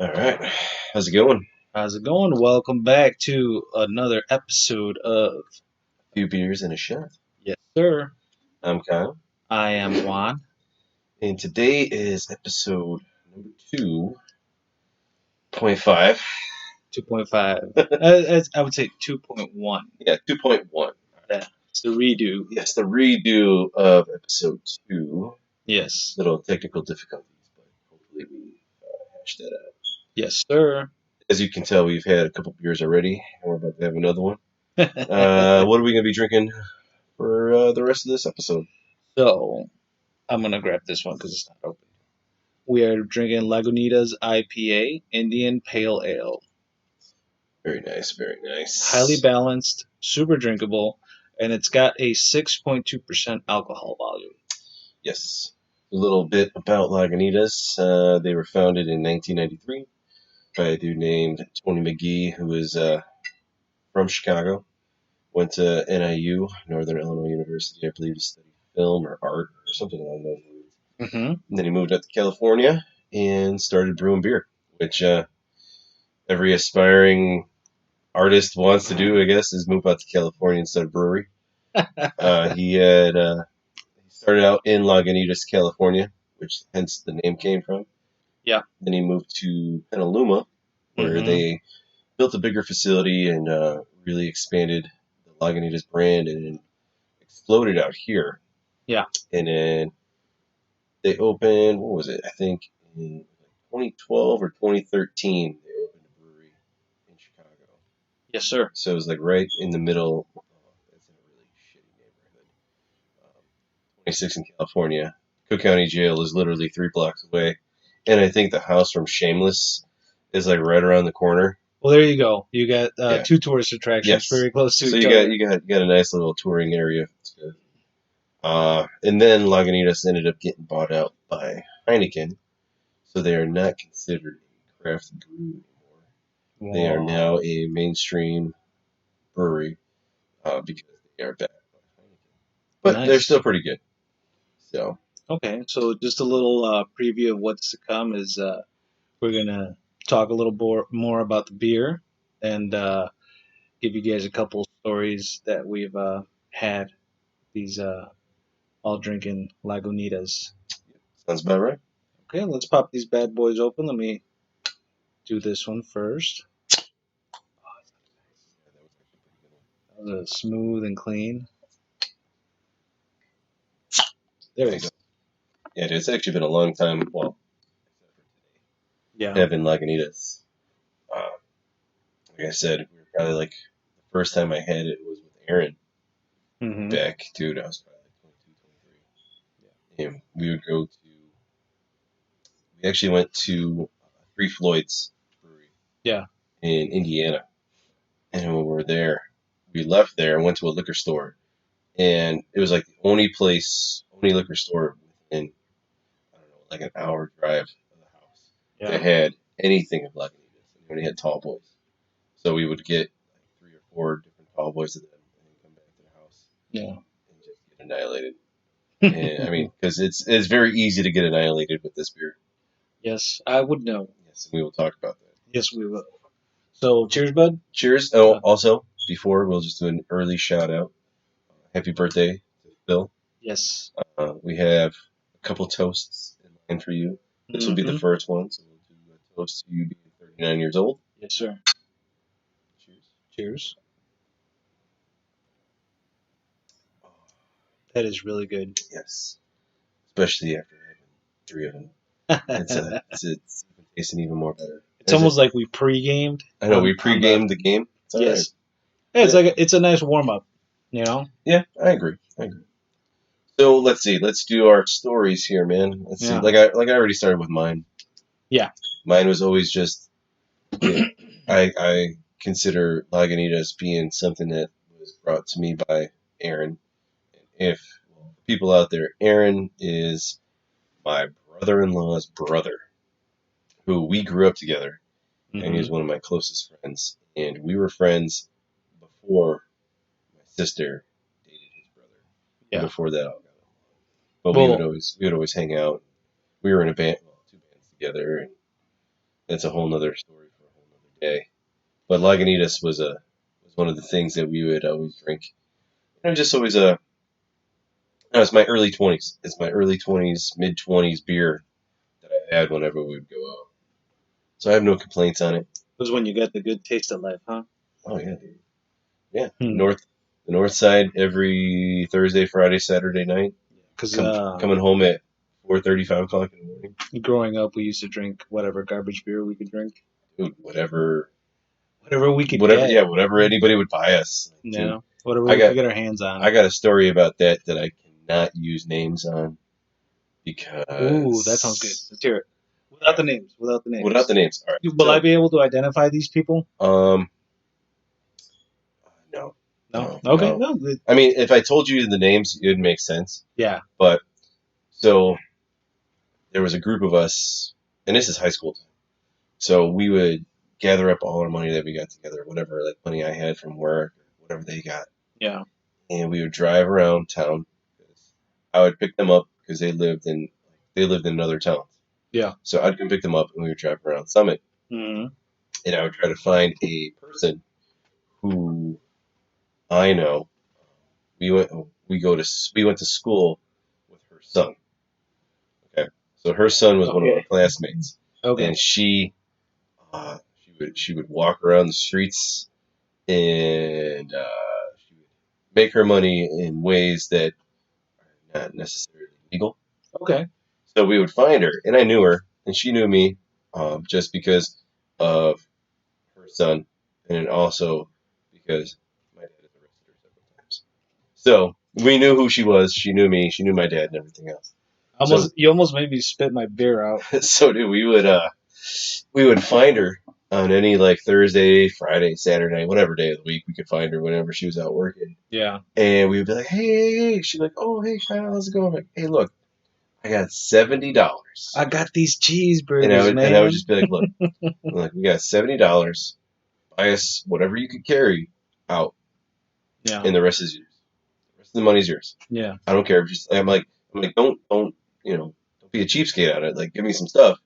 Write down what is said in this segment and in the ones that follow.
All right. How's it going? How's it going? Welcome back to another episode of Few beers and a shot. Yes, sir. I'm Kyle, I am Juan. and today is episode number 2.5. 2.5. I would say 2.1. Yeah, 2.1. Yeah, it's the redo. Yes, the redo of episode 2. Yes. Little technical difficulties, but hopefully we hashed that out. Yes, sir. As you can tell, we've had a couple beers already, and we're about to have another one. What are we going to be drinking for the rest of this episode? So, I'm going to grab this one because it's not open. We are drinking Lagunitas IPA, Indian Pale Ale. Very nice, very nice. Highly balanced, super drinkable, and it's got a 6.2% alcohol volume. Yes. A little bit about Lagunitas. They were founded in 1993 by a dude named Tony McGee, who is from Chicago. Went to NIU, Northern Illinois University, I believe, to study film or art or something along those lines. Mm-hmm. And then he moved out to California and started brewing beer, which every aspiring artist wants to do, I guess, is move out to California and start a brewery. He started out in Lagunitas, California, which hence the name came from. Yeah. Then he moved to Petaluma, where they built a bigger facility and really expanded the Lagunitas brand and exploded out here. Yeah. And then they opened, what was it? I think in 2012 or 2013, they opened a brewery in Chicago. Yes, sir. So it was like right in the middle. It's in a really shitty neighborhood. 26 in California. Cook County Jail is literally 3 blocks away. And I think the house from Shameless is like right around the corner. Well, there you go. You got two tourist attractions Yes. very close to So each you other. got a nice little touring area. And then Lagunitas ended up getting bought out by Heineken, so they are not considered a craft brew anymore. They are now a mainstream brewery because they are backed by Heineken. But Nice. they're still pretty good. So Okay, so just a little preview of what's to come is we're gonna talk a little more about the beer and give you guys a couple stories that we've had. These all drinking Lagunitas. sounds about right. Okay, let's pop these bad boys open. Let me do this one first. That was smooth and clean. There we go. Yeah, it's actually been a long time. Well, Yeah. having Lagunitas. Like I said, we were probably like the first time I had it was with Aaron. Mm-hmm. Back, dude, I was probably like 22, 23. Yeah. And we would go to, we actually went to Three Floyds Brewery. Yeah. In Indiana. And when we were there, we left there and went to a liquor store. And it was like the only liquor store within, I don't know, like an hour drive of the house that had anything of Lagunitas. And we only had tall boys. So we would get like 3 or 4 different tall boys of them and then come back to the house. Yeah. And just get annihilated. And, I mean, because it's very easy to get annihilated with this beer. Yes, I would know. Yes, and we will talk about that. Yes, we will. So, cheers, bud. Cheers. Oh, also, before, we'll just do an early shout out. Happy birthday to Phil. Yes. We have a couple toasts in line for you. This will be the first one, so we'll do a toast to you being 39 years old. Yes, sir. Cheers. Cheers. That is really good. Yes. Especially after having 3 of them. It's tasting even more better. It's almost like we pre-gamed. I know, we pre-gamed the game. It's all yes. Right. Yeah, it's a nice warm-up, you know? Yeah, I agree. So let's see. Let's do our stories here, man. Let's see. Like I already started with mine. Yeah. Mine was always just, I consider Lagunitas being something that was brought to me by Aaron. And if people out there, Aaron is my brother-in-law's brother, who we grew up together, and he's one of my closest friends. And we were friends before my sister dated his brother. Yeah. And before that, all got along. But we would always hang out. We were in a band, 2 bands together, and that's a whole nother story for a whole nother day. But Lagunitas was one of the things that we would always drink. And just always it's my early 20s. It's my early 20s, mid 20s beer that I had whenever we would go out. So I have no complaints on it. It was when you got the good taste of life, huh? Oh yeah, dude. Yeah, the north side every Thursday, Friday, Saturday night. Because Coming home at 4:30, 5 o'clock in the morning. growing up, we used to drink whatever garbage beer we could drink. Dude, whatever we could get. Yeah, whatever anybody would buy us. Yeah, whatever we could get our hands on. I got a story about that I cannot use names on because. Ooh, that sounds good. Let's hear it. Without the names. Without the names. All right. Will I be able to identify these people? No. Okay. No. No. I mean, if I told you the names, it would make sense. Yeah. But so there was a group of us, and this is high school time. So we would gather up all our money that we got together, whatever like money I had from work, or whatever they got. Yeah. And we would drive around town. I would pick them up because they lived in another town. Yeah. So I'd come pick them up, and we would drive around Summit. Mm-hmm. And I would try to find a person who I know. We went to school with her son. Okay, so her son was one of our classmates. Okay. And she would walk around the streets, and she would make her money in ways that are not necessarily legal. Okay. So we would find her, and I knew her, and she knew me, just because of her son, and then also because my dad had arrested her several times. So we knew who she was. She knew me. She knew my dad and everything else. You almost made me spit my beer out. So dude, we would find her on any like Thursday, Friday, Saturday, whatever day of the week we could find her whenever she was out working. Yeah. And we would be like, hey. She's like, oh, hey, Kyle, how's it going? I'm like, hey, look, I got $70. I got these cheeseburgers, and I would just be like, look, we got $70. Buy us whatever you could carry out. Yeah. And the rest is yours. The rest of the money's yours. Yeah. I don't care. I'm like, don't be a cheapskate on it. Like, give me some stuff.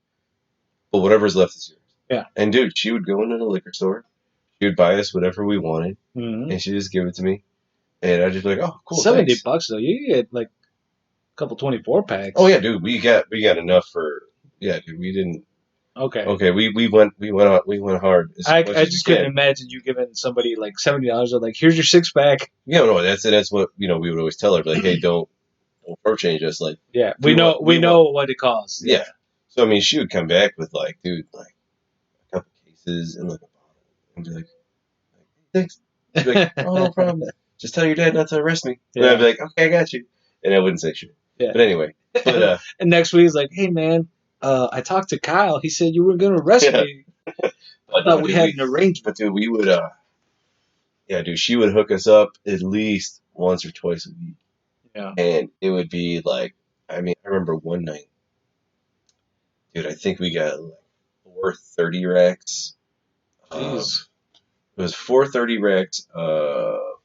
But whatever's left is yours. Yeah. And dude, she would go into the liquor store. She would buy us whatever we wanted. Mm-hmm. And she'd just give it to me. And I'd just be like, oh, cool. $70 though. You get like a couple 24 packs. Oh yeah, dude. We got enough for. Yeah, dude. We didn't. Okay. Okay. We went hard. I just couldn't imagine you giving somebody like $70. Or like, here's your 6-pack. Yeah, no, that's what we would always tell her. Like, hey, don't shortchange us. Like, yeah, we know what it costs. Yeah. So I mean, she would come back with like, dude, like a couple cases and like a bottle, and be like thanks. She'd be like, oh, no problem. Just tell your dad not to arrest me. Yeah. And I'd be like, okay, I got you. And I wouldn't say shit. Yeah. But anyway. And next week he's like, hey man, I talked to Kyle. He said you were gonna arrest me. I thought we had an arrangement. Dude, we would she would hook us up at least once or twice a week. Yeah. And it would be like, I mean, I remember one night, dude, I think we got like 430 racks. Jeez. It was 430 racks. Oh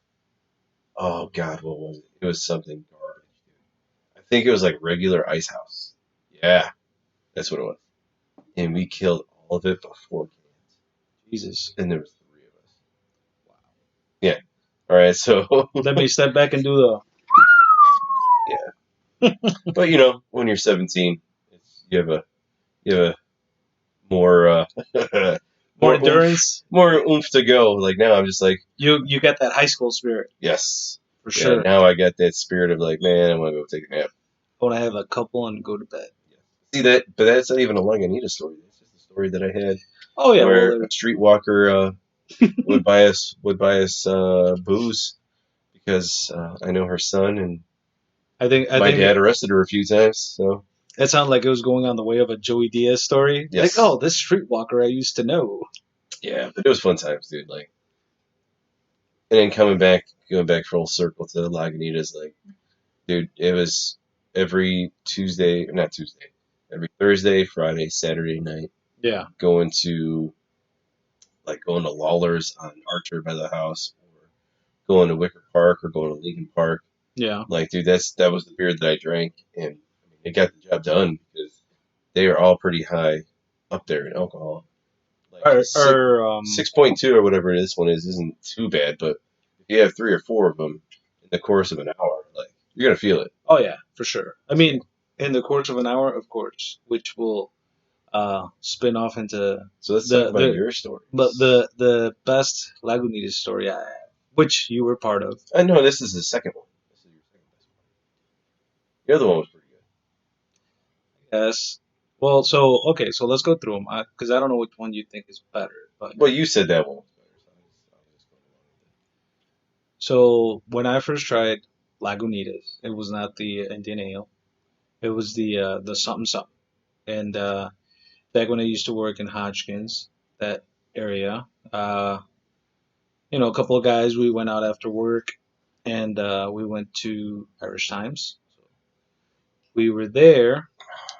God, what was it? It was something garbage, dude. I think it was like regular Ice House. Yeah, that's what it was. And we killed all of it before cans. Jesus. And there was 3 of us. Wow. Yeah. All right, so let me step back and do the. Yeah. But when you're 17, you have a more more endurance, more oomph to go. Like now, I'm just like you got that high school spirit. Yes, for sure. Now I got that spirit of like, man, I want to go take a nap. I want to have a couple and go to bed. Yeah. See that, but that's not even a Lagunitas story. It's just a story that I had. Oh yeah, where a streetwalker would buy us booze because I know her son, and I think dad arrested her a few times. So that sounded like it was going on the way of a Joey Diaz story. Yes. Like, oh, this streetwalker I used to know. Yeah, but it was fun times, dude. Like, and then going back full circle to Lagunitas, like, dude, it was every Thursday, Friday, Saturday night. Yeah. Going to Lawler's on Archer by the house, or going to Wicker Park, or going to Lincoln Park. Yeah. Like, dude, that was the beer that I drank, and it got the job done because they are all pretty high up there in alcohol. Like Or 6.2 or whatever this one is isn't too bad, but if you have 3 or 4 of them in the course of an hour, like you're gonna feel it. oh yeah, for sure. I mean, in the course of an hour, of course, which will spin off into So let's talk about your story. the best Lagunitas story I have, which you were part of. I know this is the second one. This is your second best one. The other one was pretty good. Yes. Well, so okay, so let's go through them because I don't know which one you think is better. But Well, you said that one was better, so I was just going along with so when I first tried Lagunitas, it was not the Indian Ale. It was the something something. And back when I used to work in Hodgkins, that area, a couple of guys, we went out after work and we went to Irish Times. So we were there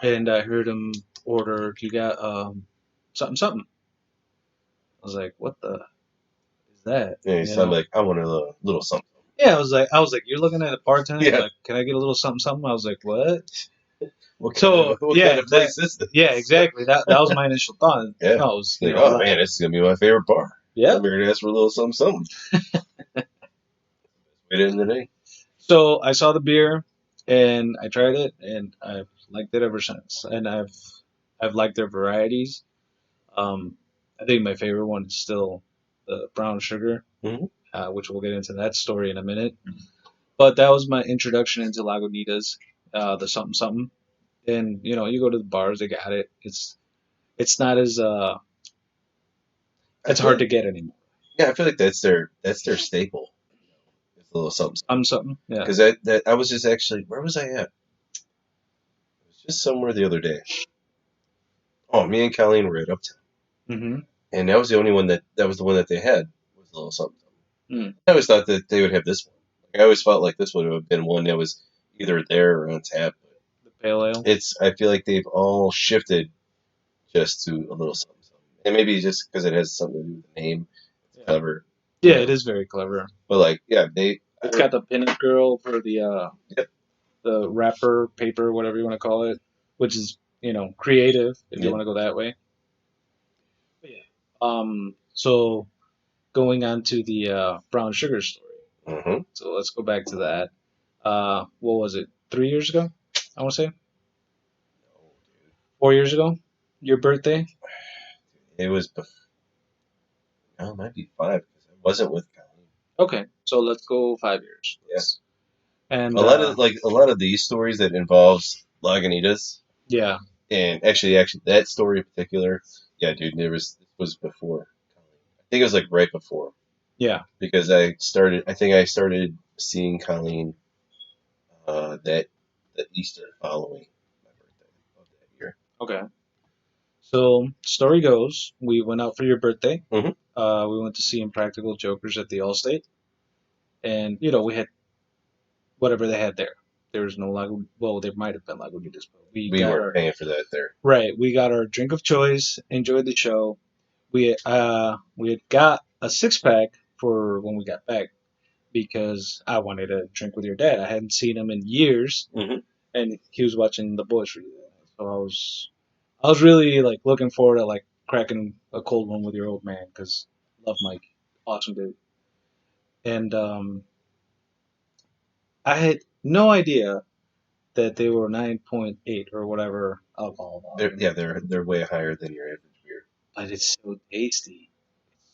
and I heard him order, you got something something. I was like, what the is that? it. And he You sounded know? like, I want a little something. Yeah, I was like, you're looking at a bartender. Yeah. Like, can I get a little something something? I was like, what? What So what yeah, kind of place is this? yeah, exactly. That was my initial thought. Yeah. I was, Like, oh man, this is gonna be my favorite bar. yeah. I'm here to ask for a little something, something. Way to end the day. So I saw the beer and I tried it and I've liked it ever since. And I've liked their varieties. I think my favorite one is still the brown sugar, Mhm. which we'll get into that story in a minute. But that was my introduction into Lagunitas, the something something. And you go to the bars, they got it. It's not as I it's feel hard to like, get anymore. yeah, I feel like that's their staple. It's a little something. Something, yeah. Because that I was just actually, where was I at? I was just somewhere the other day. Oh, me and Colleen were at Uptown, Mm-hmm. and that was the only one that was the one that they had was a little something. Mm. I always thought that they would have this one. Like, I always felt like this would have been one that was either there or on tap. The pale ale. I feel like they've all shifted just to a little something, something. And maybe just because it has something to do with the name, it's Yeah. clever. Yeah, it is very clever. But like, yeah, It's got the pinup girl for the Yep. the wrapper paper, whatever you want to call it, which is creative if you Yeah. want to go that way. But yeah. So going on to the brown sugar story. Mm-hmm. So let's go back to that. What was it? 3 years ago? I want to say No, dude. 4 years ago. Your birthday. It was no, it might be 5 because I wasn't with Colleen. Okay, so let's go 5 years. Yeah. And A lot of these stories that involves Lagunitas, yeah, and actually that story in particular, yeah, dude, this was before Colleen. I think it was like right before yeah. because I think I started seeing Colleen that Easter following my birthday of that year. Okay. So story goes, we went out for your birthday. Mhm. We went to see Impractical Jokers at the Allstate, and we had whatever they had there. There was no Lagu. Well, there might have been Lagunitas, but we We got weren't paying for that there. right. We got our drink of choice. Enjoyed the show. We had got a 6-pack for when we got back because I wanted to drink with your dad. I hadn't seen him in years, Mhm. and he was watching the boys for you. So I was really like looking forward to like cracking a cold one with your old man because love Mike, awesome dude. And I had no idea that they were 9.8 or whatever alcohol volume. They're way higher than your average beer. But it's so tasty,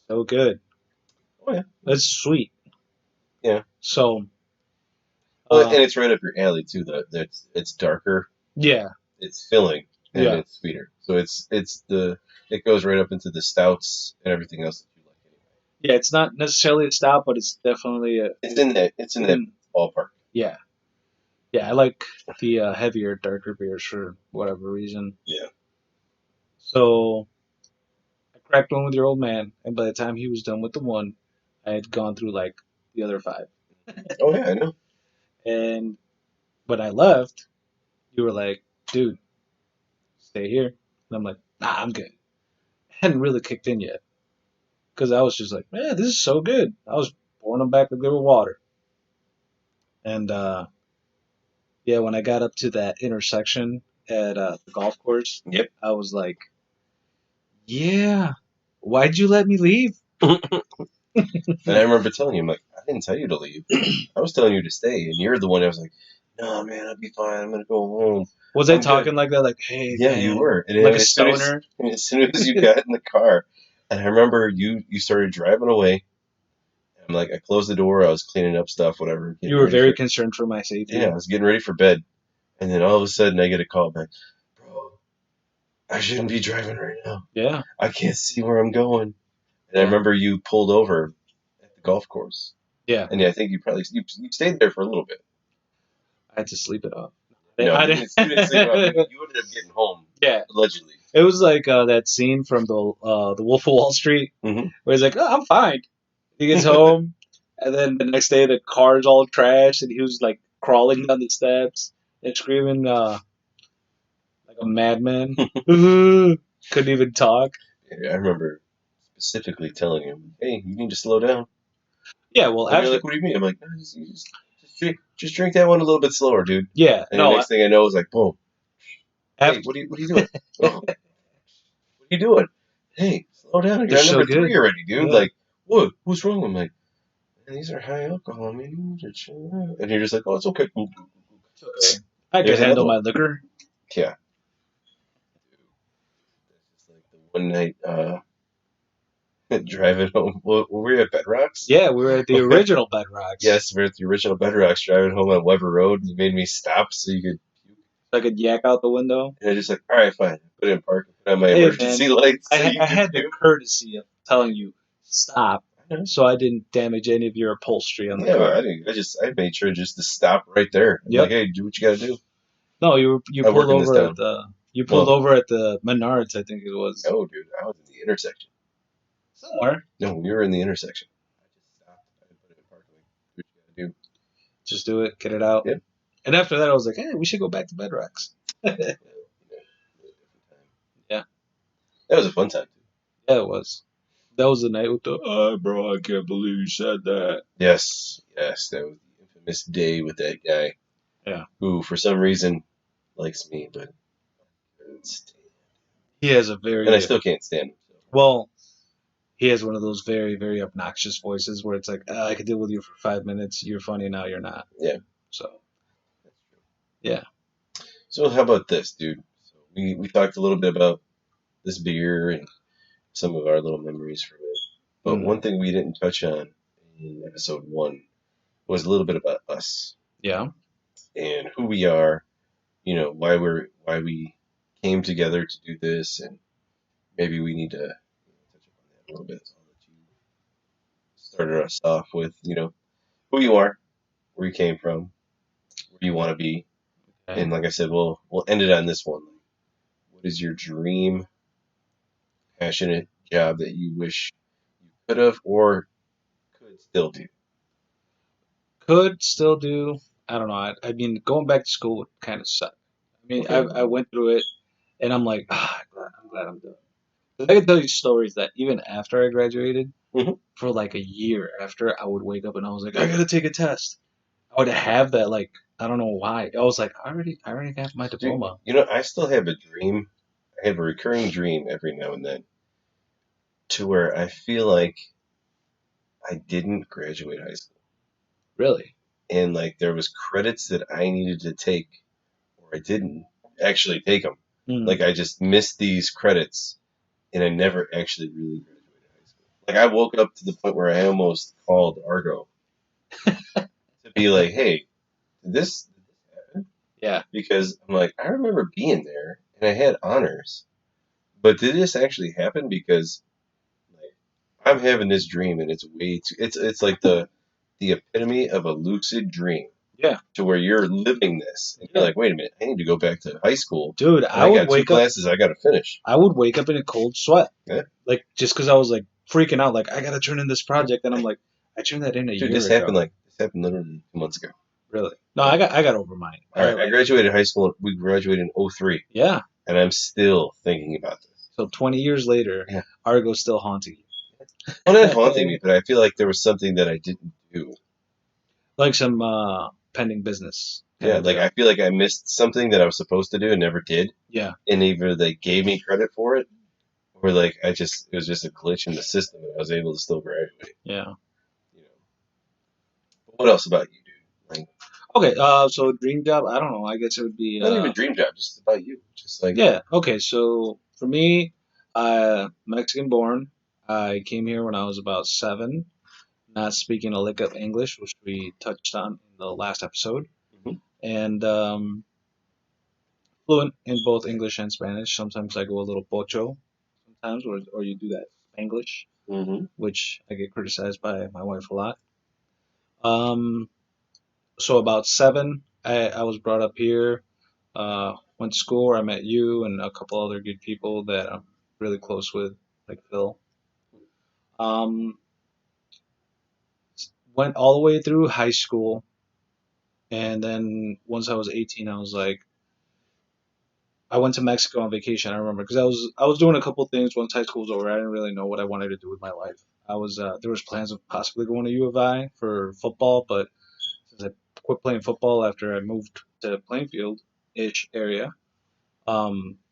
so good. Oh yeah, It's sweet. Yeah. So. Well, and it's right up your alley too. It's darker. Yeah. It's filling and Yeah. it's sweeter. So it goes right up into the stouts and everything else that you like anyway. Yeah, it's not necessarily a stout, but it's definitely a. It's in that ballpark. Yeah. Yeah, I like the heavier, darker beers for whatever reason. Yeah. So I cracked one with your old man, and by the time he was done with the one, I had gone through like the other 5. Oh yeah, I know. And when I left, you were like, dude, stay here. And I'm like, nah, I'm good. I hadn't really kicked in yet. Because I was just like, man, this is so good. I was pouring them back like they were water. And when I got up to that intersection at the golf course, Yep. I was like, Yeah. Why'd you let me leave? And I remember telling you, I'm like, I didn't tell you to leave. I was telling you to stay, and you're the one that was like, no, man, I'll be fine. I'm gonna go home. Was I I'm good. talking like that? Like, hey, Yeah, man, you were. And like a as soon as, stoner? as soon as you got in the car, and I remember you started driving away. I'm like, I closed the door. I was cleaning up stuff, whatever. You Getting were ready very for concerned for my safety. yeah, I was getting ready for bed, and then all of a sudden I get a call back, bro. I shouldn't be driving right now. Yeah. I can't see where I'm going. And I Yeah. remember you pulled over at the golf course. Yeah. And I think you stayed there for a little bit. I had to sleep it off. No, I you didn't sleep it off. You ended up getting home, Yeah. allegedly. It was like that scene from the Wolf of Wall Street Mm-hmm. where he's like, "Oh, I'm fine." He gets home, and then the next day the car's all trashed, and he was like crawling down the steps and screaming like a madman. Couldn't even talk. Yeah, I remember specifically telling him, hey, you need to slow down. Yeah, well, And you're after like, what do you mean? I'm like, no, just drink that one a little bit slower, dude. yeah, And the no, next thing I know is like, boom. Hey, after what are you doing? Oh, what are you doing? Hey, slow down. You're it's on so number good. 3 already, dude. Yeah. Like, what? What's wrong? I'm like, man, these are high alcohol, man. You need to chill out. And you're just like, oh, it's okay. It's okay. I Here's could handle another my one. liquor. Yeah. It's like the one night driving home. Were we at Bedrocks? Yeah, we were at the original Bedrocks. Yes, we're at the original Bedrocks driving home on Weber Road. And you made me stop so you could. So I could yak out the window. And I just like, all right, fine. Put it in park. Put on my Hey, emergency lights. So I you had could the courtesy of telling you stop, do. so I didn't damage any of your upholstery on the Yeah, car. I didn't. I made sure just to stop right there. I'm Yep. like, hey, do what you got to do. No, you I'm pulled working this over down. at the over at the Menards, I think it was. No, dude, I was in the intersection. Somewhere. No, we were in the intersection. I just stopped. I put it in park. Like, do what you got to do. Just do it, get it out. Yep. And after that, I was like, hey, we should go back to Bedrocks. Yeah. That was a fun time too. Yeah, it was. That was the night with the, oh, bro, I can't believe you said that. Yes, that was the infamous day with that guy. Yeah. Who, for some reason, likes me, but he has a very. And I still can't stand him. So. Well, he has one of those very, very obnoxious voices where it's like, I could deal with you for 5 minutes. You're funny, now you're not. Yeah. So. Yeah. So how about this, dude? So we talked a little bit about this beer and some of our little memories from it. But one thing we didn't touch on in episode 1 was a little bit about us. Yeah. And who we are, why we came together to do this, and maybe we need to touch upon that a little bit. So I'll let you start us off with, who you are, where you came from, where you want to be. Okay. And like I said, we'll end it on this one. What is your dream, passionate job that you wish you could have or could still do? Could still do. I don't know. I mean, going back to school would kind of suck. I mean, okay. I went through it, and I'm like, I'm glad I'm done. I can tell you stories that even after I graduated, for like a year after, I would wake up and I was like, I gotta take a test. I would have that, like, I don't know why. I was like, I already have my diploma. Dude, I still have a dream. I have a recurring dream every now and then to where I feel like I didn't graduate high school. Really? And like there was credits that I needed to take or I didn't actually take them. Like I just missed these credits and I never actually really graduated high school. Like I woke up to the point where I almost called Argo to be like, hey, did this happen? Yeah. Because I'm like, I remember being there and I had honors. But did this actually happen? Because like I'm having this dream and it's way too it's like the epitome of a lucid dream. Yeah. To where you're living this. And you're like, wait a minute, I need to go back to high school. Dude, I got 2 classes I got to finish. I would wake up in a cold sweat. Yeah. Like, just because I was like freaking out, like, I got to turn in this project. And I'm like, I turned that in a year ago. This happened literally 2 months ago. Really? No, I got over mine. All right, I graduated high school. We graduated in 03. Yeah. And I'm still thinking about this. So 20 years later, Argo's still haunting you. Well, not haunting me, but I feel like there was something that I didn't do. Like some pending business. Yeah, like I feel like I missed something that I was supposed to do and never did. Yeah. And either they gave me credit for it Or like it was just a glitch in the system, and I was able to still graduate. Yeah. You know. But what else about you, dude? Like, Okay. So dream job. I don't know. I guess it would be. not even dream job, just about you. Just like, Yeah. Okay. So for me, Mexican born. I came here when I was about 7, not speaking a lick of English, which we touched on in the last episode, mhm, and fluent in both English and Spanish. Sometimes I go a little pocho, sometimes, or you do that Spanglish, mhm, which I get criticized by my wife a lot. Um, so about 7, I was brought up here. Went to school where I met you and a couple other good people that I'm really close with, like Phil. Um, went all the way through high school, and then once I was 18, I was like, I went to Mexico on vacation. I remember because I was doing a couple things once high school was over. I didn't really know what I wanted to do with my life. I was there was plans of possibly going to U of I for football, but since I quit playing football after I moved to Plainfield ish area, I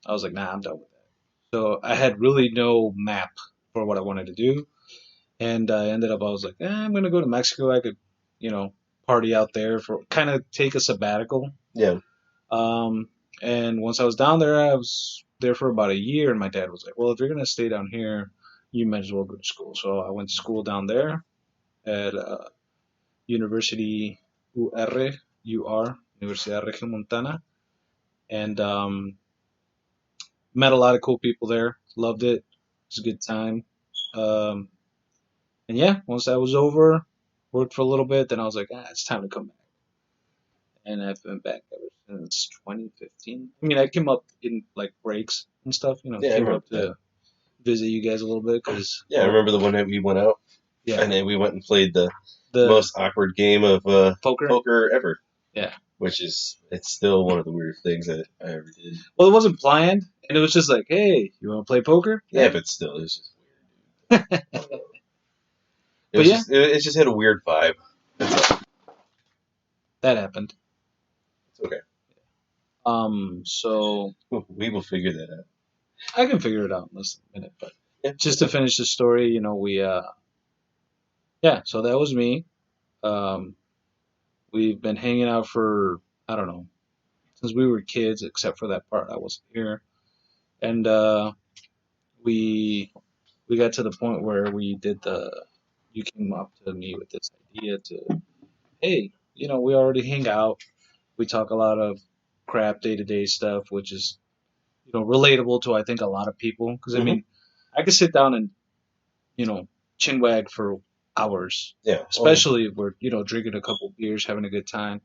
was like, nah, I'm done with that. So I had really no map for what I wanted to do, and I ended up I was like, I'm gonna go to Mexico. I could, you know, party out there for kind of take a sabbatical. yeah, Um, and once I was down there, I was there for about a year, and my dad was like, well, if you're gonna stay down here, you might as well go to school. So I went to school down there at University UR, Universidad Regiomontana, and met a lot of cool people there. Loved it. It was a good time. Um, and yeah, once that was over, worked for a little bit, then I was like, it's time to come back. And I've been back ever since 2015. I mean, I came up in like breaks and stuff, yeah. I came remember up that. to visit you guys a little bit because, Yeah, I remember the one night we went out, yeah, and then we went and played the the most awkward game of poker. poker ever. Yeah. Which is, it's still one of the weirdest things that I ever did. Well, it wasn't planned, and it was just like, hey, you want to play poker? Yeah, but still, it was just weird. I don't know. It But was yeah, just, it just had a weird vibe. That's all. that happened. It's okay. So We will figure that out. I can figure it out in less than a minute, but Yeah. just to finish the story, yeah, so that was me. Um, we've been hanging out for, I don't know, since we were kids, except for that part I wasn't here. And we we got to the point where you came up to me with this idea to, hey, we already hang out. We talk a lot of crap day to day stuff, which is, relatable to, I think, a lot of people. Because, I Mhm. mean, I could sit down and, you know, chinwag for hours, Yeah. especially if we're, drinking a couple beers, having a good time.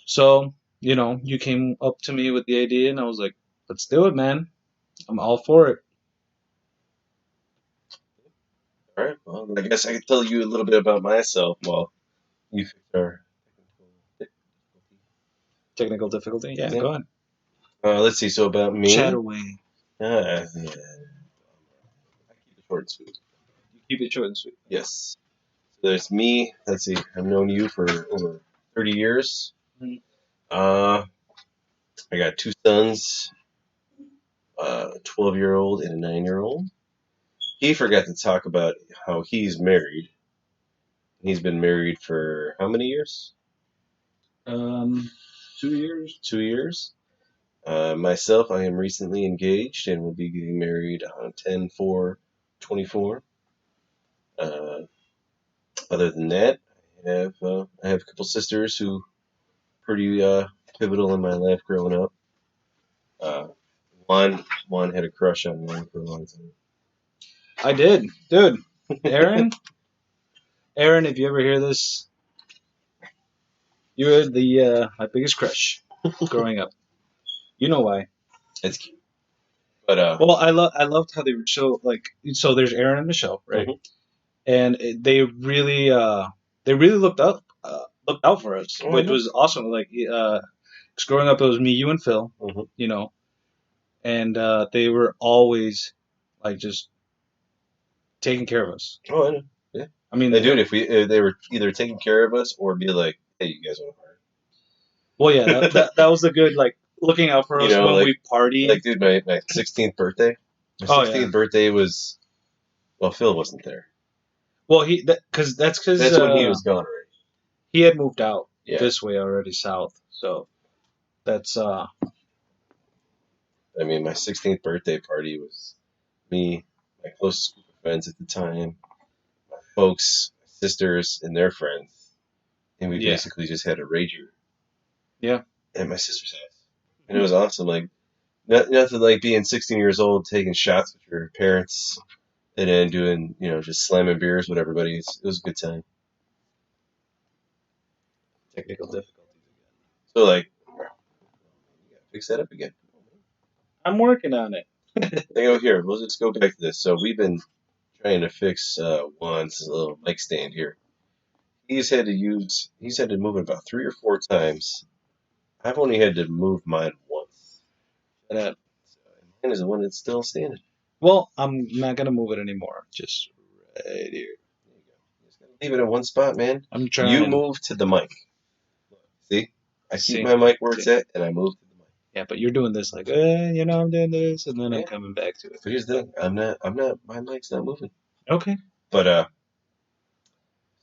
So, you came up to me with the idea, and I was like, let's do it, man. I'm all for it. All right. Well, I guess I can tell you a little bit about myself while you fix our Technical difficulty? Yeah, yeah. go ahead. Let's see. So about me. Chat away. Yeah. I keep it short and sweet. You keep it short and sweet. Yes. So there's me. Let's see. I've known you for over 30 years. Mhm. Uh, I got 2 sons, a 12-year-old and a 9-year-old. He forgot to talk about how he's married. He's been married for how many years? 2 years. 2 years. Myself, I am recently engaged and will be getting married on 10/4/24. Uh, other than that, I have a couple sisters who are pretty pivotal in my life growing up. Uh, one had a crush on me for a long time. I did. Dude, Aaron, Aaron, if you ever hear this, you're the my biggest crush growing up. You know why? It's cute. But Well, I loved how they would show so there's Aaron and Michelle, right? mhm. And they really looked out for us, Oh, I which know. was awesome. Like 'cause growing up, it was me, you, and Phil, Mhm. and they were always like just taking care of us. Oh, I know. Yeah. I mean, They do it if they were either taking care of us or be like, "Hey, you guys want to party?" well, yeah, that was the good like looking out for us when Like, we party. like, dude, my 16th birthday. My Oh yeah. 16th birthday was, well, Phil wasn't there. Well, because That's when he was gone already. he had moved out Yeah. this way already south. So that's I mean, my 16th birthday party was me, my closest group of friends at the time, my folks, my sisters, and their friends. And we yeah. basically just had a rager Yeah. at my sister's house. And it was awesome. Like, nothing like being 16 years old, taking shots with your parents, and then doing, just slamming beers with everybody. It was a good time. Technical difficulties again. So, like, you gotta fix that up again. I'm working on it. Hey, oh, here, we'll just go back to this. So, we've been trying to fix Juan's little mic stand here. He's had to move it about 3 or 4 times. I've only had to move mine once. Uh, So, mine is the one that's still standing. well, I'm not gonna move it anymore. Just right here. There you go. Just gotta leave it in one spot, man. I'm trying. You move to the mic. See? I keep See. my mic where it's at, and I move to the mic. Yeah, but you're doing this like, I'm doing this, and then I'm Yeah. coming back to it. But here's the thing. My mic's not moving. Okay. But,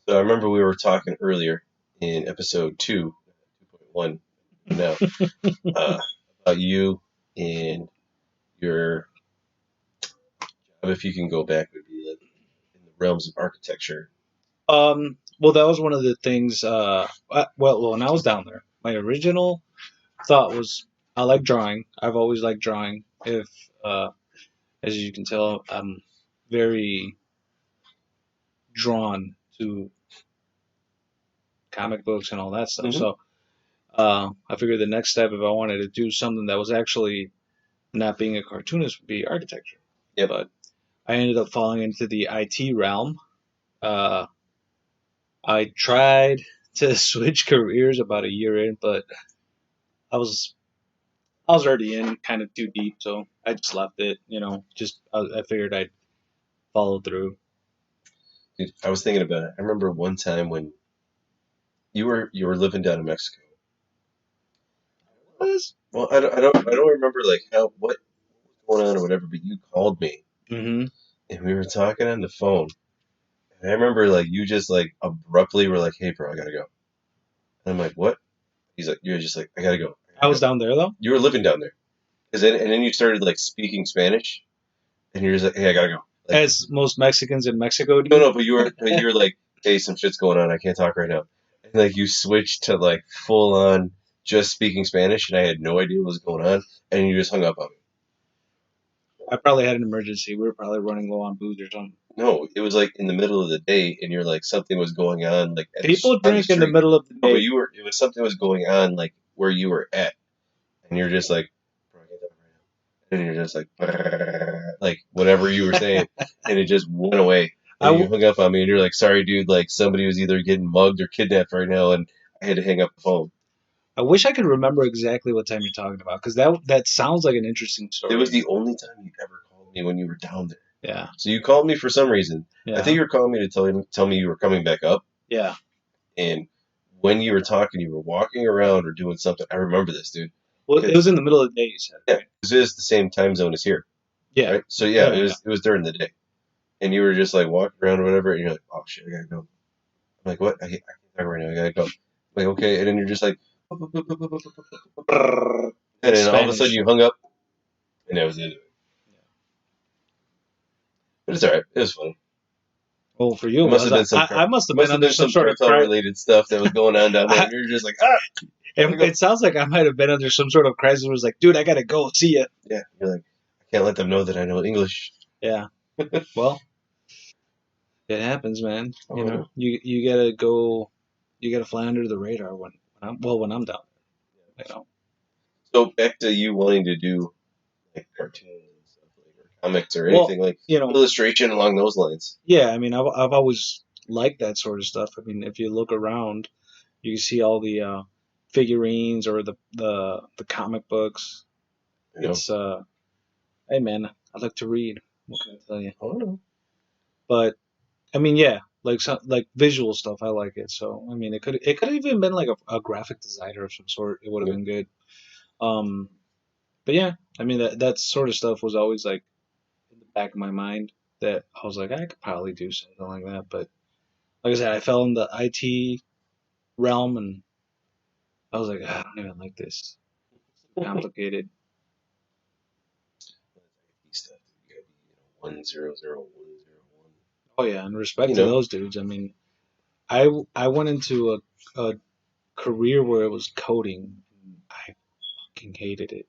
so I remember we were talking earlier in episode 2.1 now, about you and your job, if you can go back, would be like in the realms of architecture. Well, that was one of the things. Well, when I was down there, my original thought was I like drawing. I've always liked drawing. If, as you can tell, I'm very drawn to comic books and all that stuff. Mhm. So, I figured the next step, if I wanted to do something that was actually not being a cartoonist, would be architecture. Yep. But I ended up falling into the IT realm. I tried to switch careers about a year in, but I was already in kind of too deep, so I just left it. Just I figured I'd follow through. Dude, I was thinking about it. I remember one time when you were living down in Mexico. Well, I don't remember like what was going on or whatever, but you called me Mm-hmm. and we were talking on the phone. And I remember like you just like abruptly were like, "Hey, bro, I gotta go." And I'm like, "What?" He's like, "You're just like, I gotta go." I was down there though. You were living down there, and then you started like speaking Spanish, and you're just like, "Hey, I gotta go." Like, As most Mexicans in Mexico do. no, but you were like, "Hey, some shit's going on. I can't talk right now." And like you switched to like full on just speaking Spanish, and I had no idea what was going on, and you just hung up on me. I probably had an emergency. We were probably running low on booze or something. No, it was like in the middle of the day, and you're like something was going on, like People drink in the middle of the No, but day. it was something was going on, like where you were at, and you're just like, "Bro, I can't talk right now." And you're just like whatever you were saying, and it just went away. I And you w- hung up on me, and you're like, "Sorry, dude, like somebody was either getting mugged or kidnapped right now," and I had to hang up the phone. I wish I could remember exactly what time you're talking about because that sounds like an interesting story. It was the only time you ever called me when you were down there. Yeah. So you called me for some reason. Yeah. I think you were calling me to tell me you were coming back up. Yeah. And when you were talking, you were walking around or doing something. I remember this, dude. Well, it was in the middle of the day, you said. Yeah, because it is the same time zone as here. Yeah. Right? So yeah, Yeah, it was during the day, and you were just like walking around or whatever, and you're like, "Oh shit, I gotta go." I'm like, "What? I can't talk right now. I gotta go." I'm like, "Okay," and then you're just like, and then all of a sudden you hung up, and that was the end of it. But it's all right. It was funny. Well, for you, It must have been some I must have been under some sort of related stuff that was going on down there, and you're just like, "Ah." It sounds like I might have been under some sort of crisis. Where it was like, dude, I gotta go. See ya. Yeah, you're like, I can't let them know that I know English. Yeah. Well, it happens, man. Oh, yeah. You gotta go. You gotta fly under the radar when I'm down there. So back to you wanting to do like cartoons and stuff, like or comics or anything like illustration along those lines. Yeah, I mean, I've always liked that sort of stuff. I mean, if you look around, you can see all the figurines or the comic books. It's hey man, I like to read. What can I tell you? I don't know. But I mean, yeah, like visual stuff, I like it. So I mean, it could have even been like a graphic designer of some sort. It would have been good. But yeah, I mean that sort of stuff was always like back of my mind that I was like, I could probably do something like that. But like I said, I fell in the IT realm, and I was like, I don't even like this. It's too complicated. Stuff. You gotta be, 100 101. Oh yeah, and respect You to know. those dudes. I mean, I went into a career where it was coding. And I fucking hated it.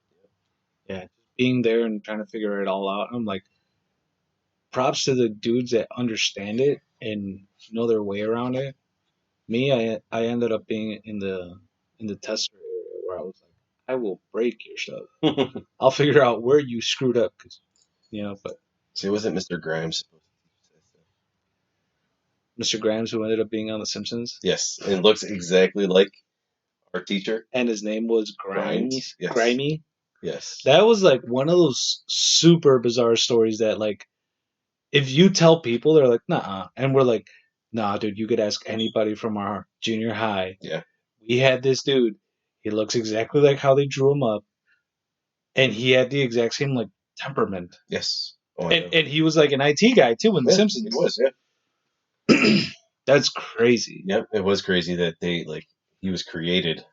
Yeah, being there and trying to figure it all out. I'm like, props to the dudes that understand it and know their way around it. Me, I ended up being in the tester area where I was like, I will break your stuff. I'll figure out where you screwed up, cause But See, wasn't Mr. Grimes supposed to teach that stuff? Mr. Grimes, who ended up being on The Simpsons, Yes, and looks exactly like our teacher. and his name was Grimes, Yes. Grimey. Yes. That was like one of those super bizarre stories that like if you tell people, they're like, nah, and we're like, nah, dude, you could ask anybody from our junior high. Yeah. We had this dude. He looks exactly like how they drew him up, and he had the exact same like temperament. Yes. Oh, I know. And he was like an IT guy too in The Simpsons. It was, yeah. That's crazy. Yep, it was crazy that he was created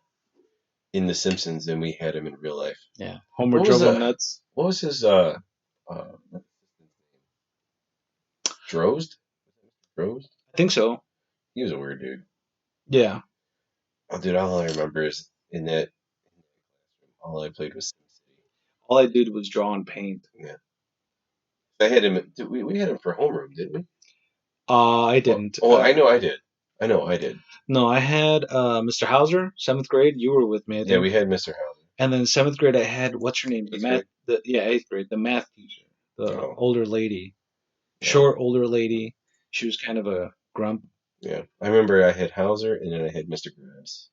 in The Simpsons and we had him in real life. Yeah, Homer What was drove him nuts. What was his Drozd? Drozd? I think so. He was a weird dude. Yeah. Oh, dude, all I remember is in that classroom, all I played was SimCity. All I did was draw and paint. Yeah. I had him. We had him for homeroom, didn't we? I didn't. I know I did. I know I did. No, I had Mr. Hauser, 7th grade. You were with me, I think. Yeah, we had Mr. Hauser. And then 7th grade, I had, what's her name? The math. Yeah, 8th grade. The math teacher. The older lady. Yeah. Short, older lady. She was kind of a grump. Yeah. I remember I had Hauser and then I had Mr. Grimes.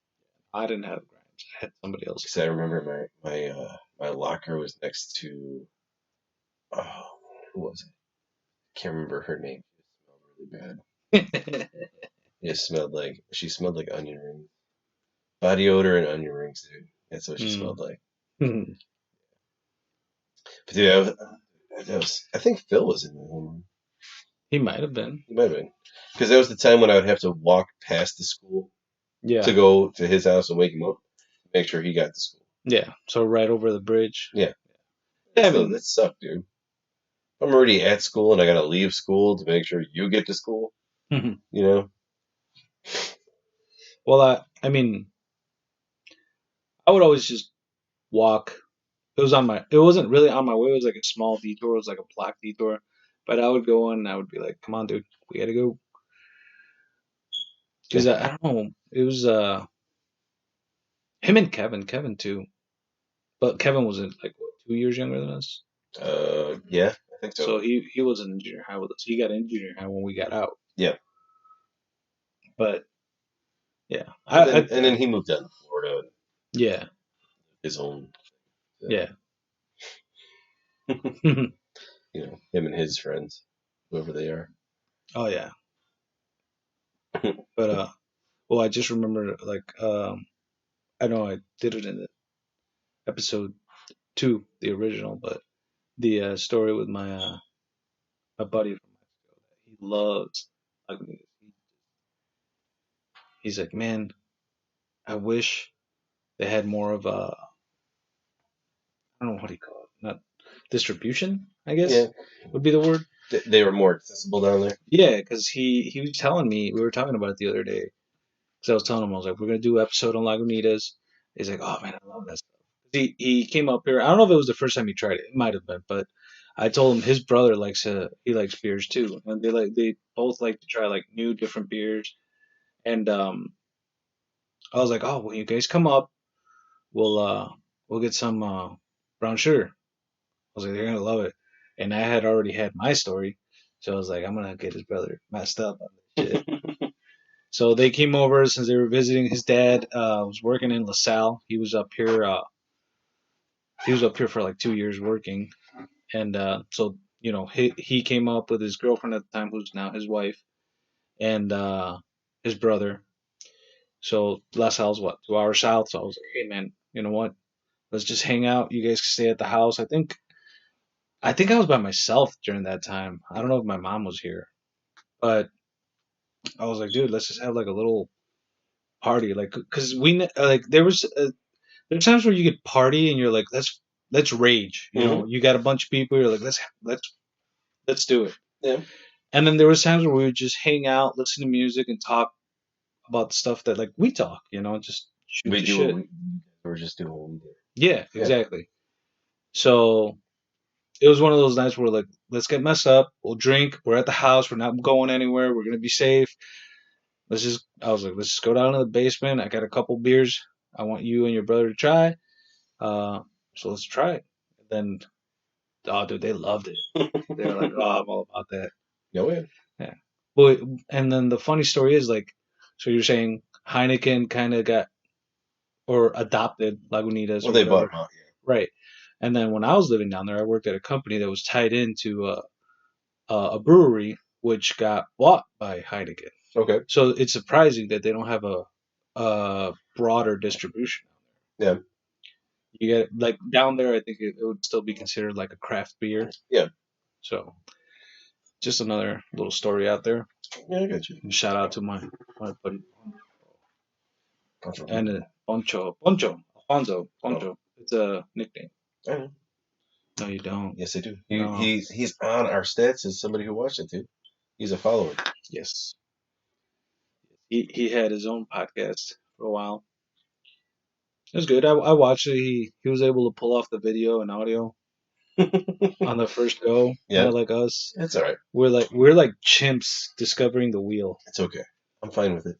I didn't have Grimes. I had somebody else. Because I remember my locker was next to, who was it? I can't remember her name. It smelled really bad. She smelled like onion rings. Body odor and onion rings, dude. That's what she smelled like. But dude, I think Phil was in the homeroom. He might have been. He might have been. Because that was the time when I would have to walk past the school to go to his house and wake him up, make sure he got to school. Yeah, so right over the bridge. Yeah. That sucked, dude. I'm already at school and I gotta leave school to make sure you get to school. You know? Well, I mean, I would always just walk. It wasn't really on my way. It was like a small detour. It was like a block detour. But I would go in and I would be like, come on, dude, we gotta go. Because I don't know. It was him and Kevin too. But Kevin was like, what, 2 years younger than us? Yeah, I think so. So he wasn't in junior high with us. He got in junior high when we got out. Yeah. But, yeah. And then he moved down to Florida. Yeah. His own. Yeah. Him and his friends, whoever they are. Oh, yeah. But, well, I just remember, like, I know I did it in the episode 2, the original, but the story with my buddy from Mexico, he loves Lagunitas. He's like, man, I wish they had more of a, I don't know what do you call it, not distribution, I guess would be the word. They were more accessible down there? Yeah, because he was telling me, we were talking about it the other day, because I was telling him, I was like, we're going to do an episode on Lagunitas. He's like, oh man, I love that stuff. He came up here, I don't know if it was the first time he tried it, it might have been, but I told him his brother likes beers too, and they both like to try like new different beers, and I was like, oh, when you guys come up, we'll get some brown sugar. I was like, they're gonna love it, and I had already had my story, so I was like, I'm gonna get his brother messed up on this shit. So they came over since they were visiting. His dad was working in LaSalle. He was up here. He was up here for like 2 years working, and so he came up with his girlfriend at the time, who's now his wife, and his brother. So LaSalle's what, 2 hours south. So I was like, hey man, you know what? Let's just hang out. You guys can stay at the house. I think I think I was by myself during that time. I don't know if my mom was here, but I was like, dude, let's just have like a little party, like, cause like there's times where you could party and you're like, let's rage, you know, you got a bunch of people, you're like, let's do it. Yeah. And then there was times where we would just hang out, listen to music, and talk about the stuff that like we talk, you know, just shoot We the do shit. what we're just doing what we do. Yeah, exactly. So it was one of those nights where like, let's get messed up, we'll drink, we're at the house, we're not going anywhere, we're gonna be safe. I was like, let's just go down to the basement. I got a couple beers. I want you and your brother to try. So let's try it. And then, oh, dude, they loved it. They were like, oh, I'm all about that. No way. Yeah. But, and then the funny story is like, so you're saying Heineken kind of got or adopted Lagunitas. Well, or they whatever. bought them out, yeah. Right. And then when I was living down there, I worked at a company that was tied into a brewery, which got bought by Heineken. Okay. So it's surprising that they don't have a broader distribution. Yeah. You get like down there, I think it would still be considered like a craft beer. Yeah. So just another little story out there. Yeah, I got you. And shout out to my buddy Poncho. and Alfonso. Oh. It's a nickname. I know. No, you don't. Yes, I do. No. He's on our stats as somebody who watched it too. He's a follower. Yes. He had his own podcast for a while. It was good. I watched it. He was able to pull off the video and audio on the first go. Yeah. Not like us. It's all right. We're like chimps discovering the wheel. It's okay. I'm fine with it.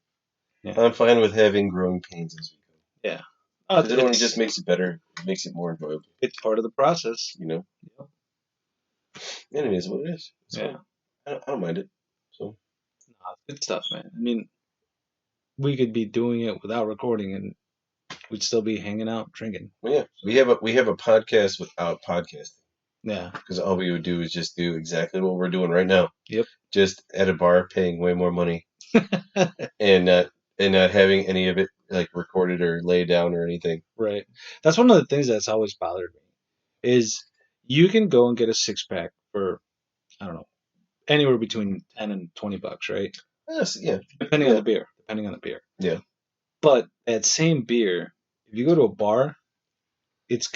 Yeah. I'm fine with having growing pains as we go. Yeah. It only just makes it better. It makes it more enjoyable. It's part of the process. You know? Yeah. And it is what it is. It's Yeah. fine. I don't mind it. So. Nah, it's good stuff, man. I mean, we could be doing it without recording and we'd still be hanging out drinking. Well, yeah. We have a podcast without podcasting. Yeah. Because all we would do is just do exactly what we're doing right now. Yep. Just at a bar paying way more money. and not having any of it like recorded or laid down or anything. Right. That's one of the things that's always bothered me is you can go and get a 6-pack for, I don't know, anywhere between 10 and $20, right? Yes, yeah. Depending on the beer. Yeah. But that same beer, if you go to a bar, it's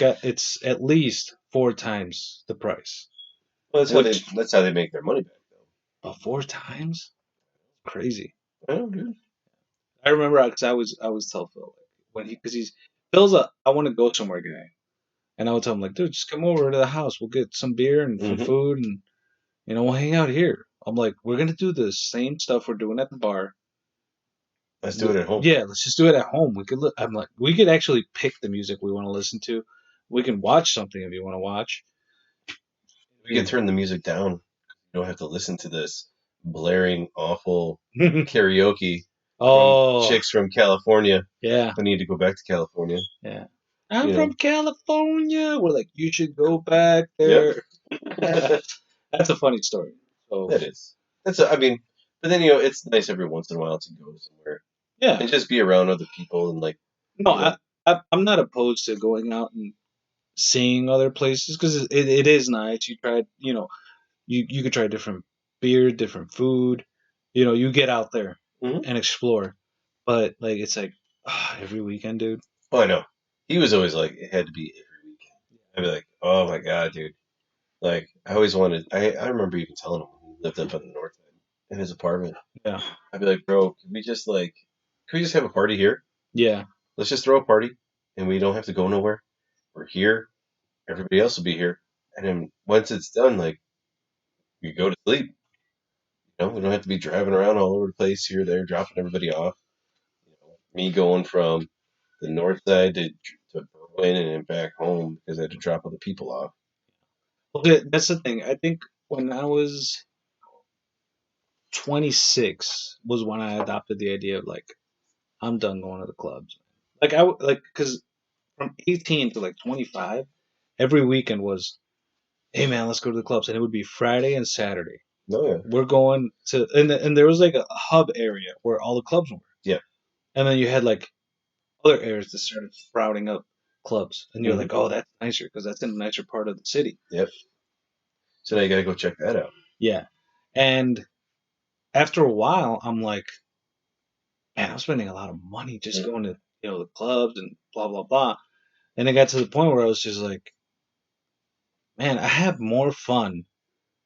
at least 4 times the price. Well, that's how they make their money back, though. But 4 times? Crazy. Oh, dude. I remember because I was tell Phil like, because Phil's I want to go somewhere guy, and I would tell him like, dude, just come over to the house. We'll get some beer and some food, and we'll hang out here. I'm like, we're gonna do the same stuff we're doing at the bar. Let's do it at home. Yeah, let's just do it at home. I'm like, we could actually pick the music we want to listen to. We can watch something if you want to watch. We can turn the music down. You don't have to listen to this blaring, awful karaoke. Oh, chicks from California. Yeah. I need to go back to California. Yeah. I'm from California. We're like, you should go back there. Yep. That's a funny story. So that is. But then it's nice every once in a while to go somewhere. Yeah. And just be around other people and like. No, I'm not opposed to going out and seeing other places because it is nice. You try, you could try different beer, different food. You get out there and explore. But like it's like every weekend, dude. Oh, I know. He was always like it had to be every weekend. I'd be like, oh my god, dude. Like I always wanted. I remember even telling him when he lived up on the north side in his apartment. Yeah. I'd be like, bro, can we just have a party here? Yeah. Let's just throw a party, and we don't have to go nowhere. We're here. Everybody else will be here, and then once it's done, like we go to sleep. We don't have to be driving around all over the place here, there, dropping everybody off. Me going from the north side to Berwyn and then back home because I had to drop other people off. Well, that's the thing. I think when I was 26 was when I adopted the idea of like, I'm done going to the clubs. Because from 18 to 25, every weekend was, hey man, let's go to the clubs, and it would be Friday and Saturday. Oh yeah. We're going to, and there was like a hub area where all the clubs were. Yeah. And then you had like other areas that started sprouting up clubs, and you're like, oh, that's nicer because that's in a nicer part of the city. Yep. So now you gotta go check that out. Yeah. And after a while, I'm like, man, I'm spending a lot of money just going to, the clubs and blah, blah, blah. And it got to the point where I was just like, man, I have more fun,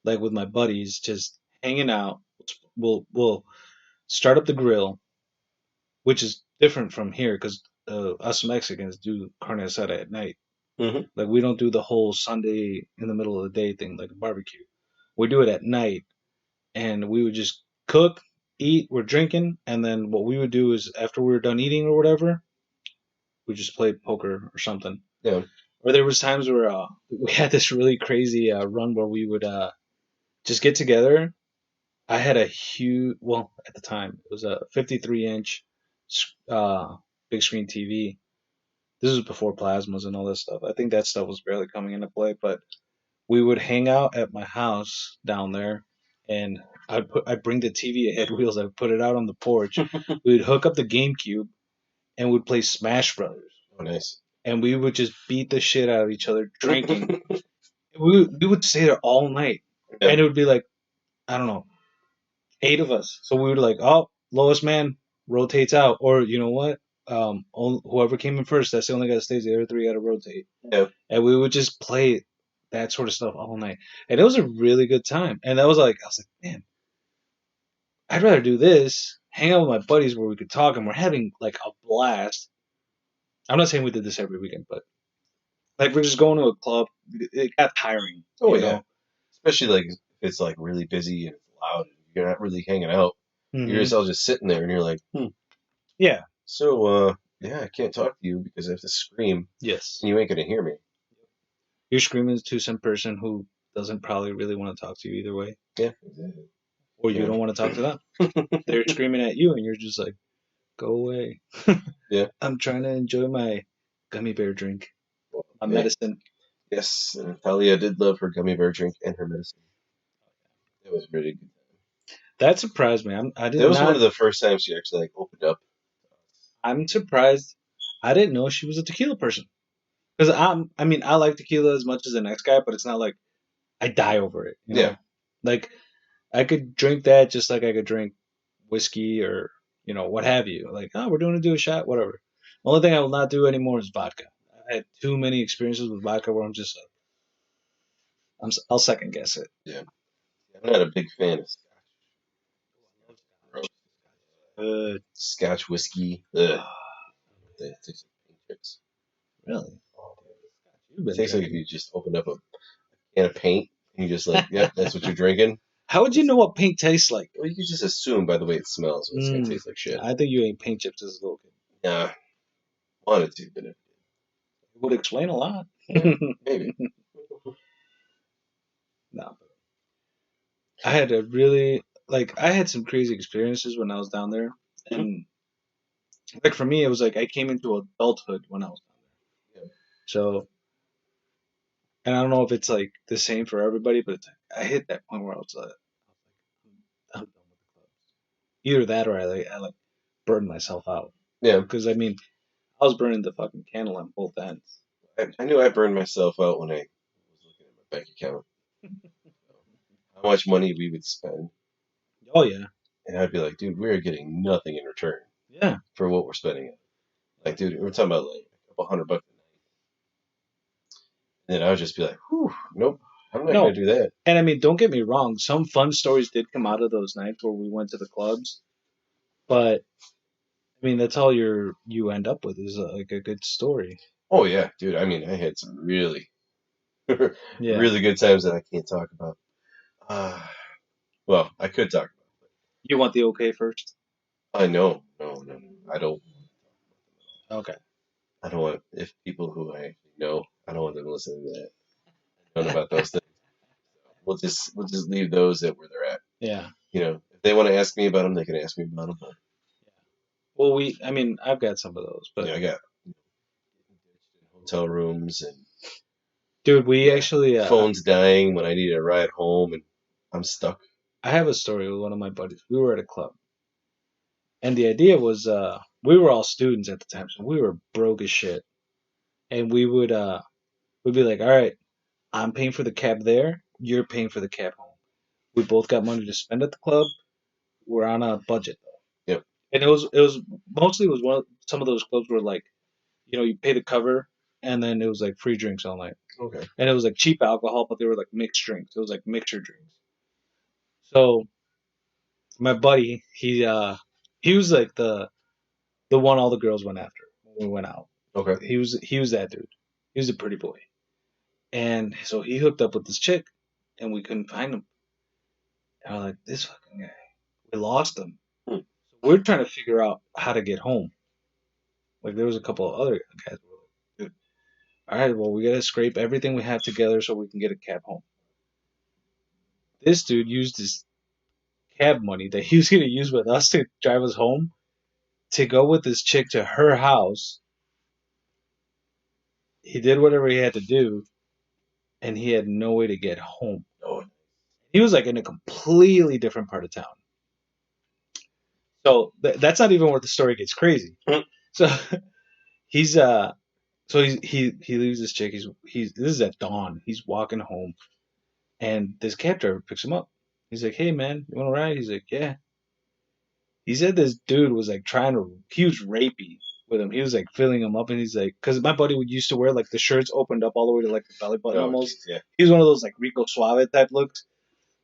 like with my buddies, just hanging out. We'll start up the grill, which is different from here because us Mexicans do carne asada at night. Mm-hmm. Like we don't do the whole Sunday in the middle of the day thing like a barbecue. We do it at night, and we would just cook, eat, we're drinking, and then what we would do is after we were done eating or whatever, we just play poker or something. Yeah. Or there was times where we had this really crazy run where we would just get together. I had a huge, well, at the time it was a 53-inch big screen TV. This was before plasmas and all this stuff. I think that stuff was barely coming into play, but we would hang out at my house down there, and I'd bring the TV at head wheels. I'd put it out on the porch. We'd hook up the GameCube, and we'd play Smash Brothers. Oh, nice. And we would just beat the shit out of each other drinking. we would stay there all night, Yeah. and it would be like, I don't know, 8 of us. So we would like, oh, lowest man rotates out, or you know what? Whoever came in first, that's the only guy that stays. The other 3 got to rotate. Yeah. And we would just play that sort of stuff all night, and it was a really good time. And that was like, I was like, man, I'd rather do this, hang out with my buddies where we could talk, and we're having like a blast. I'm not saying we did this every weekend, but like we're just going to a club. It got tiring. Oh, you yeah. know? Especially like if it's like really busy and it's loud and you're not really hanging out. Mhm. You're just all just sitting there and you're like, Yeah. So, yeah, I can't talk to you because I have to scream Yes. and you ain't gonna hear me. You're screaming to some person who doesn't probably really want to talk to you either way. Yeah, exactly. Or you don't want to talk to them. They're screaming at you, and you're just like, go away. Yeah. I'm trying to enjoy my gummy bear drink, my Yeah. medicine. Yes, and Talia did love her gummy bear drink and her medicine. It was really good. That surprised me. I did That was not. one of the first times she actually like opened up. I'm surprised. I didn't know she was a tequila person. Because I mean, I like tequila as much as the next guy, but it's not like I die over it. You know? Yeah. Like I could drink that just like I could drink whiskey or what have you. Like, oh, we're going to do a shot, whatever. The only thing I will not do anymore is vodka. I had too many experiences with vodka where I'm just like, I'll second guess it. Yeah. I'm not a big fan of Scotch whiskey. Ugh. It tastes like paint chips. Really? It tastes like if you just opened up a can of paint and you just like, yep, that's what you're drinking. How would you know what paint tastes like? Well, you could just assume by the way it smells it's gonna taste like shit. I think you ate paint chips as a little kid. Nah, wanted to, but it would explain a lot. Yeah, maybe. No, I had a really I had some crazy experiences when I was down there, and like for me, it was like I came into adulthood when I was down there. Yeah. So, and I don't know if it's like the same for everybody, but I hit that point where I was like, I'm done with the clubs. Either that or I like burned myself out. Yeah. Because I mean, I was burning the fucking candle on both ends. I knew I burned myself out when I was looking at my bank account. How much money we would spend. Oh yeah. And I'd be like, dude, we're getting nothing in return. Yeah. For what we're spending. Like, dude, we're talking about like a couple $100 a night. And then I would just be like, whew, nope, I'm not going to do that. And I mean, don't get me wrong. Some fun stories did come out of those nights where we went to the clubs. But, I mean, that's all you end up with is like a good story. Oh, yeah, dude. I mean, I had some really, really good times that I can't talk about. Well, I could talk about it. You want the okay first? No. I don't. Okay. I don't want, if people who I know, I don't want them listening to that. I don't know about those things. We'll just leave those at where they're at. Yeah. If they want to ask me about them, they can ask me about them. But... Well, I mean, I've got some of those, but yeah, I got hotel rooms and. Dude, we actually phone's dying when I need a ride home and I'm stuck. I have a story with one of my buddies. We were at a club, and the idea was we were all students at the time, so we were broke as shit, and we'd be like, all right, I'm paying for the cab there. you're paying for the cab home. We both got money to spend at the club. We're on a budget though. Yep. And it was mostly some of those clubs were like, you pay the cover and then it was like free drinks all night. Okay. And it was like cheap alcohol, but they were like mixed drinks. It was like mixer drinks. So my buddy, he was like the one all the girls went after when we went out. Okay. He was that dude. He was a pretty boy. And so he hooked up with this chick and we couldn't find him. And I was like, this fucking guy. We lost him. So we're trying to figure out how to get home. Like there was a couple of other guys who were like, dude, all right, well we gotta scrape everything we have together so we can get a cab home. This dude used his cab money that he was gonna use with us to drive us home to go with this chick to her house. He did whatever he had to do, and he had no way to get home. Oh. He was like in a completely different part of town. So that's not even where the story gets crazy. So he's he leaves this chick. This is at dawn. He's walking home, and this cab driver picks him up. He's like, "Hey man, you want to ride?" He's like, "Yeah." He said this dude was like he was rapey with him. He was like filling him up, and he's like, because my buddy used to wear like the shirts opened up all the way to like the belly button almost. Yeah. He was one of those like Rico Suave type looks.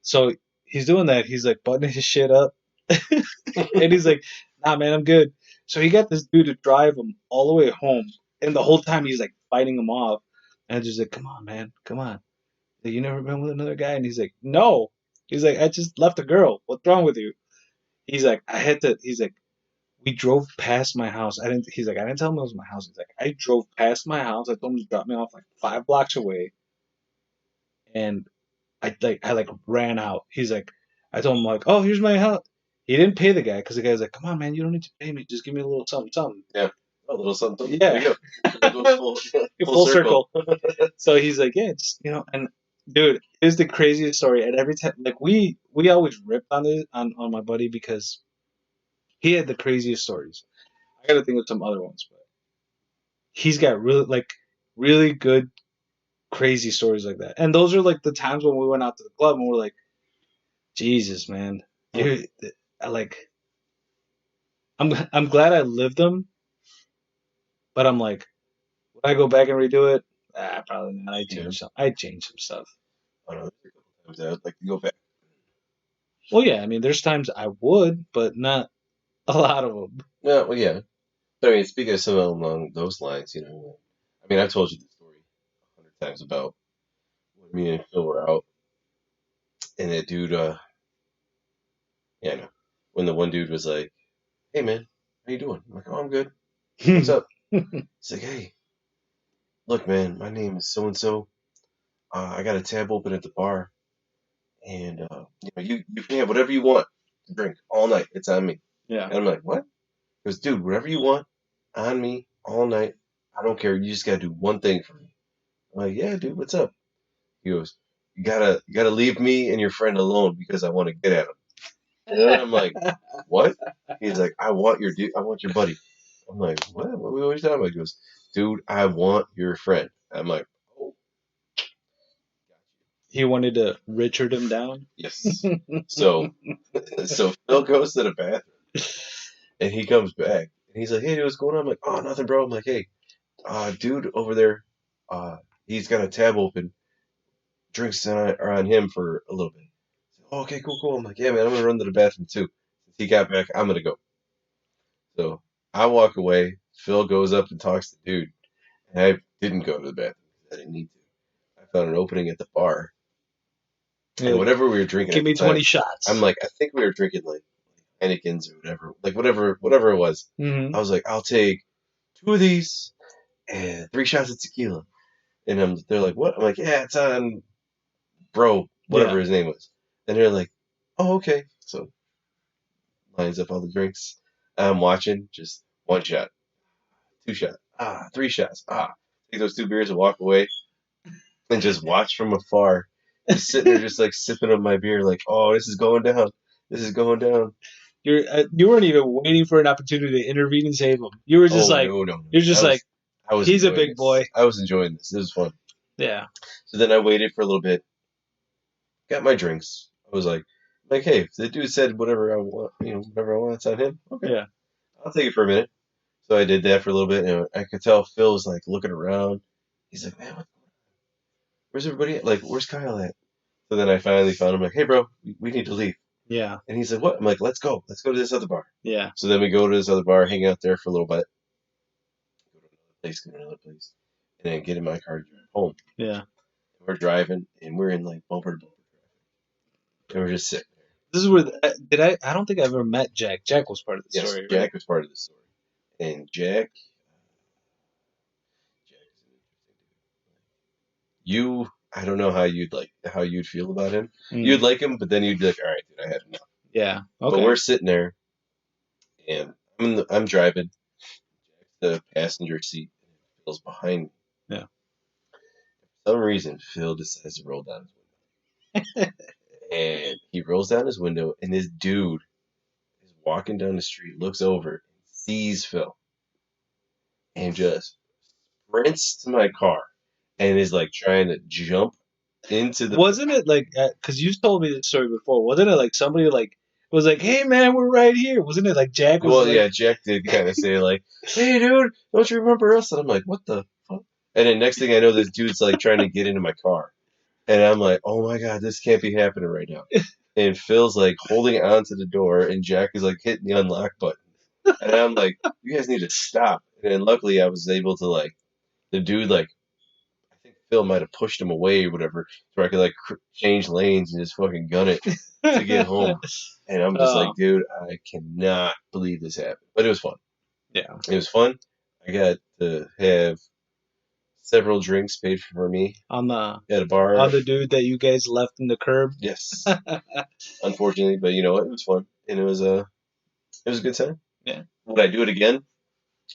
So he's doing that. He's like buttoning his shit up, and he's like, "Nah, man, I'm good." So he got this dude to drive him all the way home, and the whole time he's like fighting him off, and I'm just like, "Come on, man, come on." Like, you never been with another guy? And he's like, "No." He's like, "I just left a girl. What's wrong with you?" He's like, he's like, we drove past my house. He's like, I didn't tell him it was my house. He's like, I drove past my house. I told him to drop me off like 5 blocks away. And I ran out. He's like, I told him like, oh, here's my house. He didn't pay the guy because the guy's like, come on, man, you don't need to pay me. Just give me a little something, something. Yeah. A little something. Yeah. There you go. Full circle. So he's like, yeah, just, and dude, it's the craziest story. And every time, like we always ripped on it on my buddy because he had the craziest stories. I got to think of some other ones, but he's got really good, crazy stories like that. And those are like the times when we went out to the club and we're like, Jesus, man, I'm glad I lived them, but I'm like, would I go back and redo it? Probably not. I'd change some stuff. I don't know. A couple times I would like to go back. Well, yeah. I mean, there's times I would, but not a lot of them. No, well, yeah. But I mean, speaking of something along those lines, I mean, I've told you the story 100 times about when me and Phil were out, and that dude, yeah, I know. When the one dude was like, "Hey, man, how you doing?" I'm like, "Oh, I'm good. What's up?" He's like, "Hey, look, man, my name is so and so. I got a tab open at the bar, and you can have whatever you want to drink all night. It's on me." Yeah. And I'm like, "What?" He goes, "Dude, whatever you want, on me all night. I don't care. You just gotta do one thing for me." I'm like, "Yeah, dude, what's up?" He goes, "You gotta leave me and your friend alone because I want to get at him." And then I'm like, "What?" He's like, I want your buddy." I'm like, "What? What are you talking about?" He goes, "Dude, I want your friend." I'm like, "Oh." He wanted to Richard him down? Yes. So Phil goes to the bathroom, and he comes back, and he's like, "Hey, dude, what's going on?" I'm like, "Oh, nothing, bro." I'm like, "Hey, dude over there, he's got a tab open. Drinks are on him for a little bit." "Oh, okay, cool. I'm like, "Yeah, man, I'm gonna run to the bathroom too." Since he got back, I'm gonna go. So I walk away. Phil goes up and talks to the dude, and I didn't go to the bathroom because I didn't need to. I found an opening at the bar, and whatever we were drinking. Give me 20 shots. I'm like, I think we were drinking like Heinekens or whatever, whatever it was. Mm-hmm. I was like, "I'll take 2 of these and 3 shots of tequila." And they're like, "What?" I'm like, "Yeah, it's on, bro, whatever his name was." And they're like, "Oh, okay." So lines up all the drinks. I'm watching, just 1 shot, 2 shots, 3 shots, take those 2 beers and walk away, and just watch from afar. Just sitting there, just like sipping on my beer, like, "Oh, this is going down. This is going down." You weren't even waiting for an opportunity to intervene and save him. You were just no. You're just he's a big boy. I was enjoying this. It was fun. Yeah. So then I waited for a little bit, got my drinks. I was like, hey, if the dude said whatever I want, whatever I want, it's on him. Okay, Yeah. I'll take it for a minute. So I did that for a little bit, and I could tell Phil was like looking around. He's like, man, where's everybody at? Like, where's Kyle at? So then I finally found him. Like, hey, bro, we need to leave. Yeah. And he's like, what? I'm like, let's go. Let's go to this other bar. Yeah. So then we go to this other bar, hang out there for a little bit, go to another place, and then get in my car to drive home. Yeah. And we're driving, and we're in like bumper to bumper traffic, and we're just sitting there. This is where I don't think I ever met Jack. Jack was part of the Yes, story, Jack right? was part of the story, and Jack is an interesting dude. I don't know how you'd feel about him. You'd like him, but then you'd be like, all right, dude, I had enough. Yeah. But Okay. we're sitting there, and I'm driving. Jack's the passenger seat, and Phil's behind me. Yeah. For some reason, Phil decides to roll down his window. And he rolls down his window, and this dude is walking down the street, looks over, sees Phil, and just sprints to my car, and is like trying to jump into the. Wasn't it like, because you told me this story before, wasn't it like somebody like was like, hey man, we're right here? Wasn't it like Jack was Well, like, yeah, Jack did kind of say like, "Hey, dude, don't you remember us?" And I'm like, "What the fuck?" And then next thing I know, this dude's like trying to get into my car, and I'm like, "Oh my god, this can't be happening right now." And Phil's like holding onto the door, and Jack is like hitting the unlock button, and I'm like, "You guys need to stop." And then luckily, I was able to like the dude like I think Phil might have pushed him away or whatever, so I could like change lanes and just fucking gun it to get home. And I'm just like, dude, I cannot believe this happened. But it was fun. Yeah. It was fun. I got to have several drinks paid for me on the at a bar. other dude that you guys left in the curb? Yes. Unfortunately, but you know what? It was fun. And it was a good time. Yeah. Would I do it again?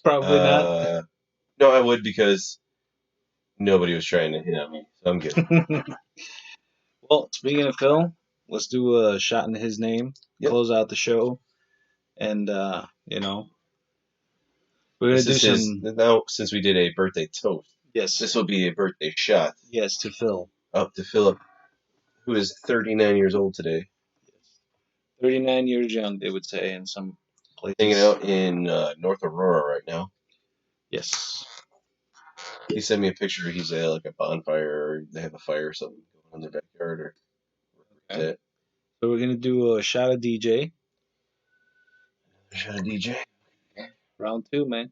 Probably not. No, I would because nobody was trying to hit on me. So I'm good. Well, speaking of Phil, let's do a shot in his name. Yep. Close out the show. And, we're going to do some. Now, since we did a birthday toast, Yes. this will be a birthday shot. Yes, to Phil. Up to Philip, who is 39 years old today. 39 years young, they would say, in some places. Hanging out in North Aurora right now. Yes. He sent me a picture. He's at like a bonfire, or they have a fire or something going on in their backyard. Or okay. So we're going to do a shot of DJ. Shot of DJ. Round 2, man.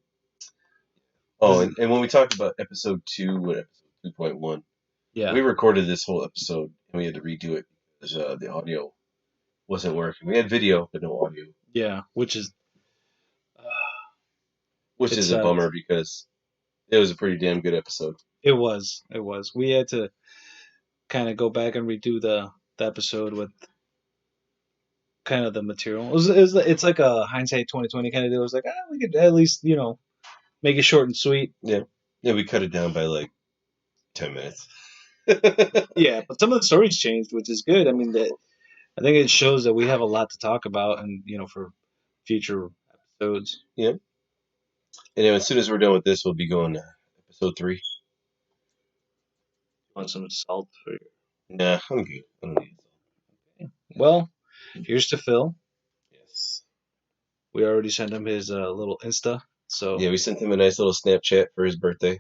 Oh, and when we talked about episode 2, episode 2.1, yeah, we recorded this whole episode and we had to redo it because the audio wasn't working. We had video, but no audio. Yeah, which is a bummer because it was a pretty damn good episode. It was. We had to kind of go back and redo the episode with kind of the material. It's like a hindsight 2020 kind of deal. It was like, we could at least, make it short and sweet. Yeah, we cut it down by like 10 minutes. Yeah, but some of the stories changed, which is good. I mean, I think it shows that we have a lot to talk about, and for future episodes. Yeah. And as soon as we're done with this, we'll be going to episode 3. Want some salt for you? Nah, I'm good. I don't need salt. Okay. Well, here's to Phil. Yes. We already sent him his little Insta. So yeah, we sent him a nice little Snapchat for his birthday.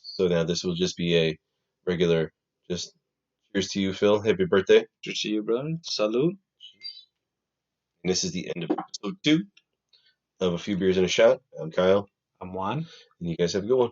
So now this will just be a regular, just cheers to you, Phil. Happy birthday. Cheers to you, brother. Salud. And this is the end of episode 2 of A Few Beers and a Shot. I'm Kyle. I'm Juan. And you guys have a good one.